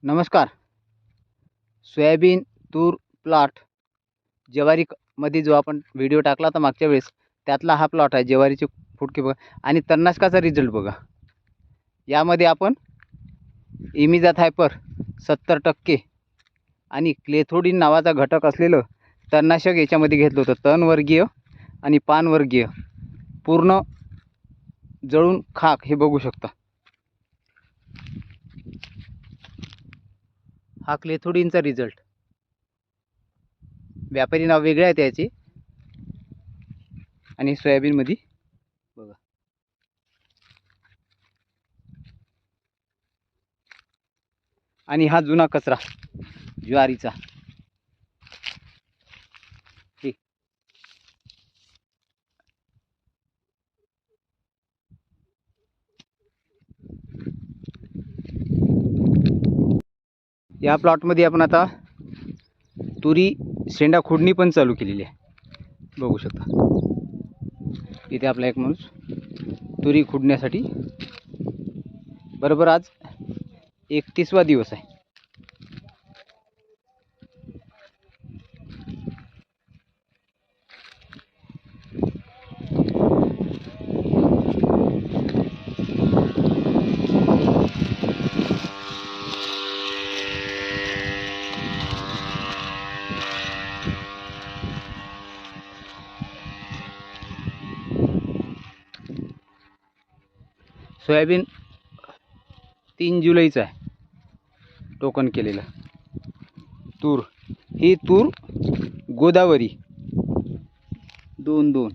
नमस्कार. सोयाबीन तूर प्लॉट मध्ये जो आपण व्हिडिओ टाकला होता मागच्या वेळेस, त्यातला हा प्लॉट आहे. ज्वारीचे फुटके बघा आणि तणनाशकाचा रिझल्ट बघा. यामध्ये आपण इमिजाथायपर 70% आणि क्लेथोडिन नावाचा घटक असलेलं तणनाशक याच्यामध्ये घेतलं होतं. तणवर्गीय आणि पानवर्गीय पूर्ण जळून खाक हे बघू शकता. हा क्लेथोडिनचा रिझल्ट. व्यापारी नाव वेगळे आहे त्याचे. आणि सोयाबीन मध्ये बघा, आणि हा जुना कचरा ज्वारीचा. ठीक. या प्लॉट मध्ये आपण आता तुरी शेंडा खुडणी पण चालू केलेली आहे, बघू शकता. इथे आपला एक माणूस तुरी खुडण्यासाठी. बरोबर आज 31वा दिवस आहे. सोयाबीन 3 जुलैचा आहे टोकन केलेलं. ही तूर गोदावरी 2-2